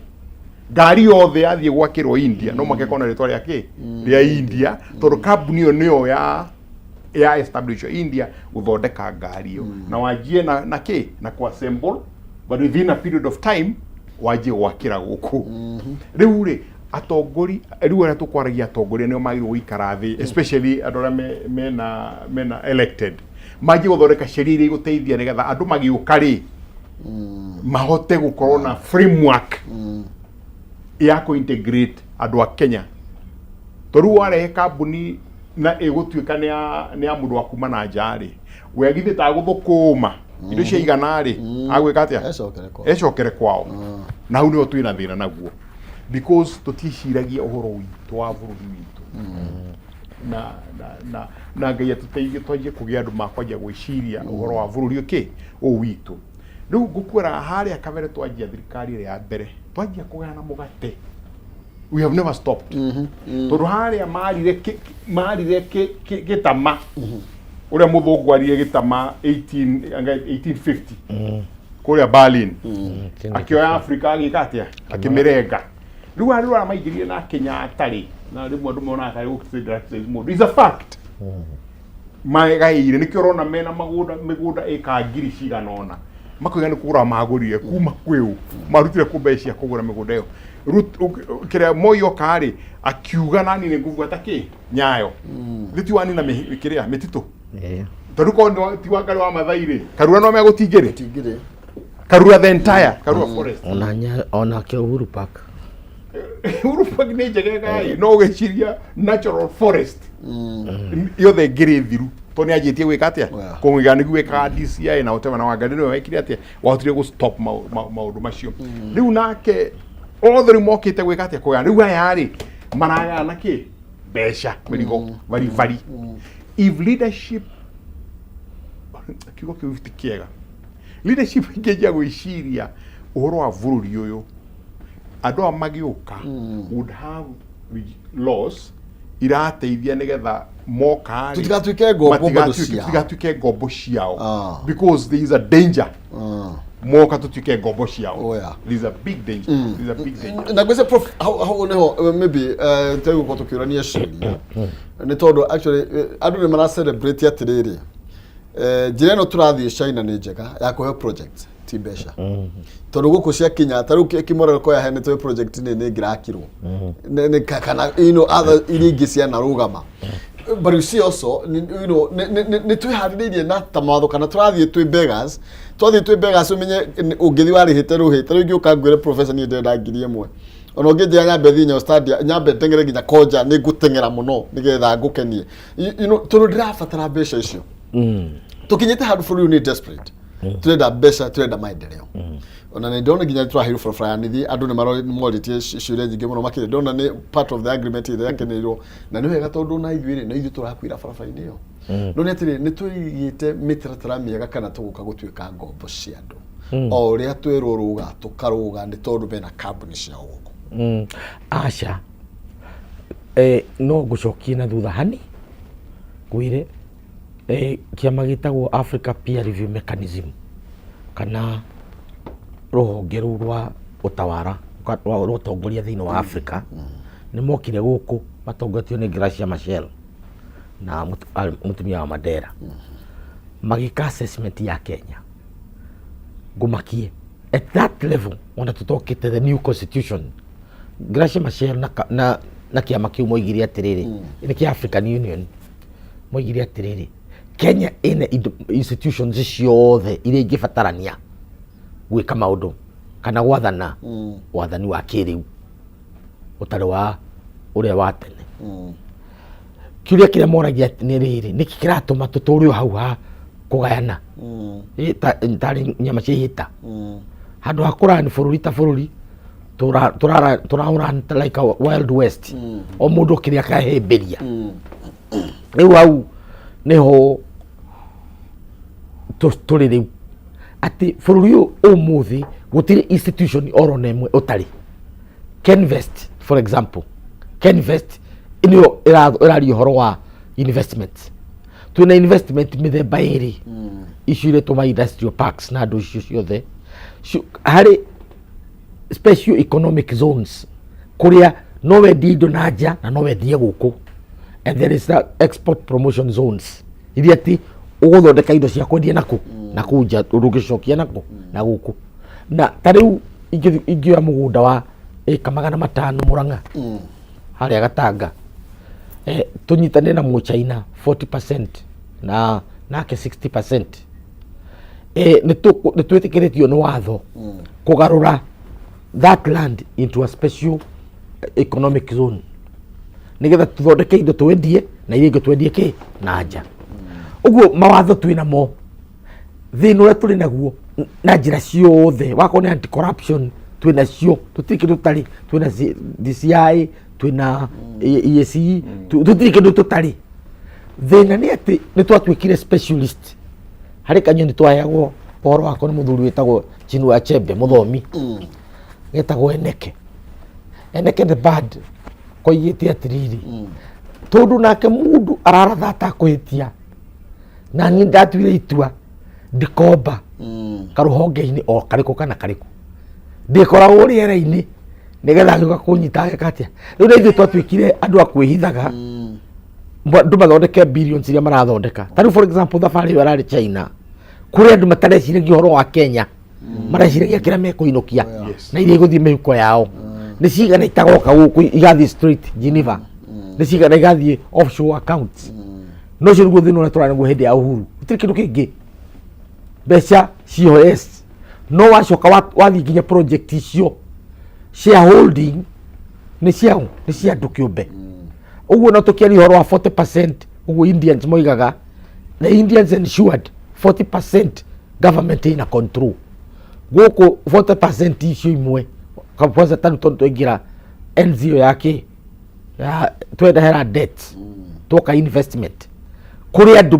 ngari yothe yathie gwakirwo India no makekona ritwa ria ki ria India tondu kambuni yo niyo ya establish India guthondeka ngari yo na wajie na ki na ku assemble but within a period of time wajie gwakira guku riu ri atongori riu ara tukwaragia atongori nio magirwo guikara thi especially andora mena elected majie guthondeka sheria iria guteithia nigetha andu magiuka ri mahote gukorwo na framework ya ku integrate andu a Kenya toru warehe kambuni na igutuika ni ya mundu wa kuma na njari wegithi ta guthukuma indo cia igana ri agwika atia ecokere kwao na hu nio twina thina naguo because tutishiragia uhoro witu wa bururi witu na ngai atuteithie twanjie kugia andu makwajia gwiciria uhoro wa bururi uki u witu riu ngukwira haria kabere twanjia thirikari ya mbere twanjia kugana mugate we have never stopped tondu haria marire gitama uria muthungu arire gitama 1850 kuria Berlin akioya Africa agika atia akimirenga riu ara maigirie na Kenya atari na rimwe andu mona atari gukitira mundu is a fact magaire nikio rona mena migunda eka ngiri cigana ona makoiga ni kugura magurire kuma kwiu marutire kumbecia kugura migunda iyo kire moyo kari akiuga nani ni nguvu ataki nyayo thitiwani na kiria mititu tondu ko tiwangari wa mathaire karura no megutingire karura the entire karura forest ona ke Uhuru Park ni njegega no geciria natural forest yothe ngiri thiru toni ajitie gwika atia kungiga ni gwika DCI na utema na wangari no wekire atia wahotire go stop maundu macio riu nake othe mokite gwika atia kuya riu aya ri maraga na ki besha mirigo vari if leadership kigo kiega leadership ngeja gwiciria uhoro wa bururi uyu andu amagiuka would have laws irateithia nigetha moka tutigatuike ngombo ciao because there is a danger moka tutuike ngombo ciao there is a big danger na gwese prof how neho maybe tell ko tukirania ciria ni tondu actually andu ni mara celebrate atiriri jireno turathie China ni njega ya kuhe project tibesha tondu guku cia Kenya taru kimorero ko ya hene to project ni ngirakirwo ne kana other iringi cia narugama but you see also ni twiharirie na tamatho kana turathie twi beggars umenye ungithi wari hiteru ngiuka ngwire professor ni ndenda ngiri imwe ona ungithi nyambe thinya stadia nyambe tengere nginya koja ni gutengera muno nigetha ngukenie tondu ndirabatara besha icio tukinyete handu bũrũri ni desperate turenda besha turenda maendeleo ona ni ndona nginya turahiru forofranithi andu ni maroritie ciuria nyingi muno makire ndona ni part of the agreement ile yakenirwo na ni wega tondu na ithuire na ithu turakwira barabara-ini yo no ni atiri ni twigite mitaratara miega kana tuguka gutuika ngombo cia andu o uria twirwo ruga tukaruga ni tondu bena company cia guku acha no gucokie na thutha hani gwire kiama gitagwo Africa Peer Review Mechanism kana ruhonge rwa utawara rwa utongoria thiini wa Africa ni mokire guku matongatio ni Gracia Machel na mutumia wa Mandela magika assessment ya Kenya ngumakie at that level ona tutokite the new constitution Gracia Machel na kiama kiu moigire atiriri ni kia African Union moigire atiriri Kenya ina institutions ciothe iria ingibatarania gwika maundu kana gwathana wathani wa kiriu utari wa uria wa tene kiuria kiria moragia ni riri niki kiratuma tuturio hau ha kugayana tari nyama cia hita handu hakura ni bururi ta bururi turaura like a wild west o mundu kiria kahemberia riu au niho turi riu ati bururi umuthi gutire institution oro nemwe utari Kenvest for example Kenvest inio irario horo wa investments twina investment mithemba iri icire tuma industrial parks na andu icio ciothe hari special economic zones kuria no wendie indo na nja na no wendie guku, and there is export promotion zones iria ti uguthondeka indo cia kwendia naku na kunja urugicokia naku na guku. Na tariu ingioya mugunda wa eka 500 Murang'a haria Gatanga tunyitane na Muchina 40% na nake 60%. Ni twitikiritio ni watho kugarura that land into a special economic zone nigetha tuthondeke indo twendie na iria ingi twendie ki na nja. Uguo mawatho twina mo thina uria turi naguo na njira ciothe wako ni anti corruption twina cio tutiki tutari twina DCI twina EAC tutiki tutari. Thina ni ati ni twatwikire specialist hari kanyoni twayagwo poro wako ni muthuri witagwo Chinua Achebe muthomi getagwo Eneke the bad koigite atiriri tondu nake mundu araratha atakuhitia na ni ndatwire itua ndikomba karuhonge-ini o kariku kana kariku ndikoragwo riera-ini nigetha ngiuka kunyita gakatia. Riu na ithuĩ twatwikire andu akwihithaga ndu mathondeke billions iria marathondeka. Tariu for example thabari ĩyo ararĩ China kuri andu matareciria uhoro wa Kenya mareciragia kira mekuinukia na iria iguthii mihuko yao ni cigana itagoka guku igathii straight Geneva ni cigana igathii offshore accounts no cio niguo thina uria turanaguo hindi ya uhuru gutiri kindu kingi mbeca COS no wacoka wathii nginya project icio shareholding ni cia andu kiumbe. Uguo no tukiaria uhoro wa 40% uguo Indians moigaga the Indians ensured 40% government ina control guku 40% icio imwe kwanza tanu tondu twaingira NZO yake twendahera debt toka investment kuri andu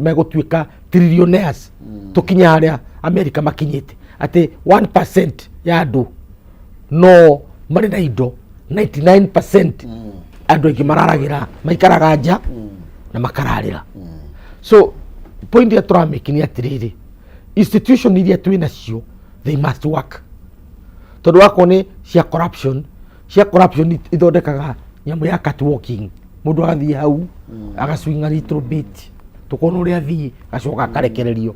megutwika trillionaires tukinya haria America makinyite ati 1% ya andu no mari na indo 99% andu aingi mararagira maikaraga nja na makararira. So point ya turamiki ni atiriri institution iria twina cio they must work tondu wako ni cia corruption ithondekaga nyamu ya catwalking mundu athii hau agaswinga little bit tukona uria athii agacoka akarekererio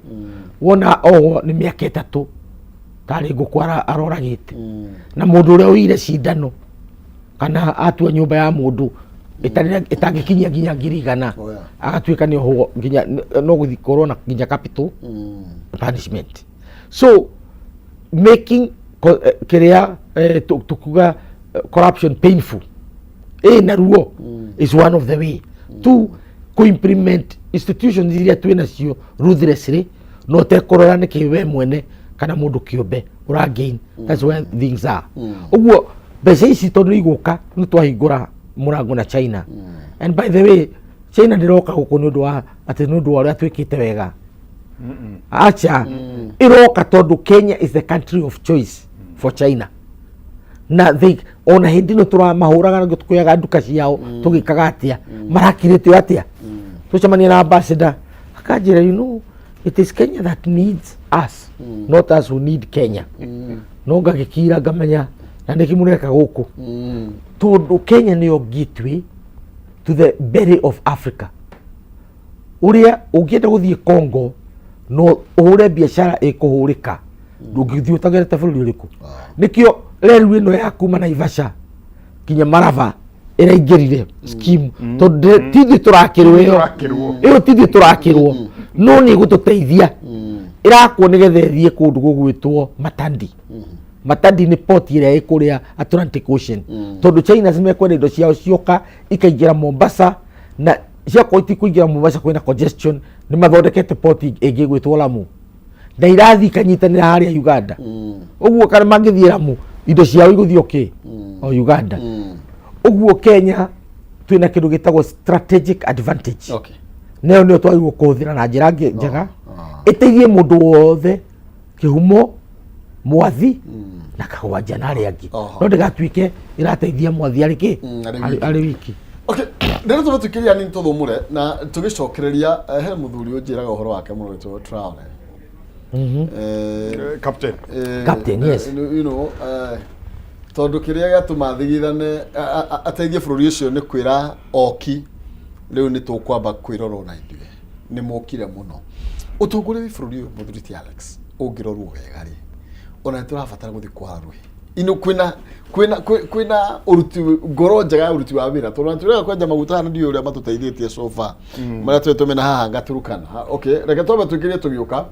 wona ni miaka 3 tari ngukwara aroragite na mundu uria uire cindano kana atua nyumba ya mundu itangikinyia nginya 100,000 agatwika ni ho nginya no guthi corona nginya capital punishment. So making kiria tukuga corruption painful na ruo is one of the way to implement institutions iria twina cio ruthlessly no te korora ni kiwe mwene kana mundu kiumbe ura gain. That's where things are. Uguo mbeca ici tondu iguka ni twahingura murango na China and by the way China ndiroka guku ni undu wa ati ni undu wa uria twikite wega acha iroka tondu Kenya is the country of choice for China na they ona hindi no turamahuraga na tukuyaga nduka ciao tugikaga atia marakiritio atia tucemania na ambassador akanjira you know it is Kenya that needs us not us who need Kenya no ngagikira ngamenya na ndikimureka guku tondu Kenya niyo gateway to the belly of Africa. Uria ungienda guthie Congo no uhure biashara ikuhurika ndungithie utagerete bururi uriku nikio relu ino ya kuma Naivasha kinya Marava iraingirire scheme tondu tithie turakirwo iyo tithie turakirwo no ni gututeithia irakwo nigetha ithie kundu gugwitwo Matandi ni port iria ikuria Atlantic Ocean tondu China zimekwenda indo ciao cioka ikaingira Mombasa na ciako itikuingira Mombasa kwina congestion ni mathondekete port ingi gwitwo Lamu na irathi kanyitanira haria Uganda uguo kana mangithie Lamu indo ciao iguthio ki o Uganda uguo Kenya twina kindu gitagwo strategic advantage neo nio twagirwo kuhuthira na njira njega iteithie mundu wothe kihumo mwathi na kagwanja na aria angi no ndigatuike irateithia mwathi ariki ari wiki. Okay, ndero tubatukiria ni tuthumure na tugicokereria he muthuri unjiraga uhoro wake muno witwo Traore. Captain, yes. You know, tondu kiria gatumathigithane ateithie bururi ucio ni kwira oki riu ni tukwamba kwirorwo na indue ni mukire muno utunguri bururi uyu muthuri ti Alex ungirorwo wega ri ona turabatara guthi kwaruhi ino kwina uruti ngoro njega ya uruti wa wira tondu turega kwenja maguta hana ndio uria matuteithĩtie so far maria twetumena haha ngaturukana. Okay, reke twambe tukirie tugiuka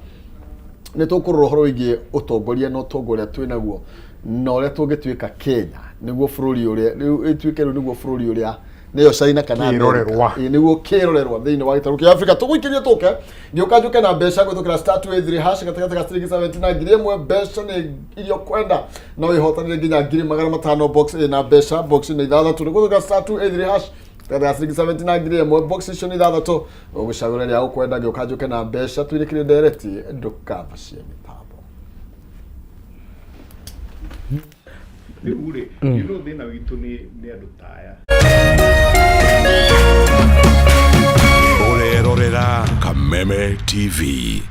ni tukurora horo igi utongoria no utongoria twinaguo no uria tungituika Kenya niguo bururi uria riu ituike riu niguo bururi uria niyo China kana niguo kirorerwa thiini wa gitaru kia Africa tuguikirie tuke ngiuka njuke na mbeca gutukira *283# gatagata ga ciringi 79 ngiri imwe mbeca ni irio kwenda no ihotanire nginya ngiri 500 box na mbeca box ni ithathatu ni gutukira *283# gatagata ciringi 79 ngiri imwe box icio ni ithathatu ugucagura ria ukwenda ngiuka njuke na mbeca twirikire direct ndukavacie mitambo ure you know thina witu ni andu taya Orerorera Kameme TV.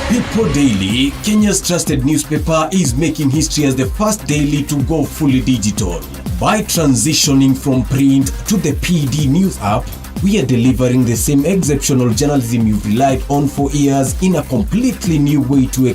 People Daily, Kenya's trusted newspaper, is making history as the first daily to go fully digital. By transitioning from print to the PD News app, we are delivering the same exceptional journalism you've relied on for years in a completely new way to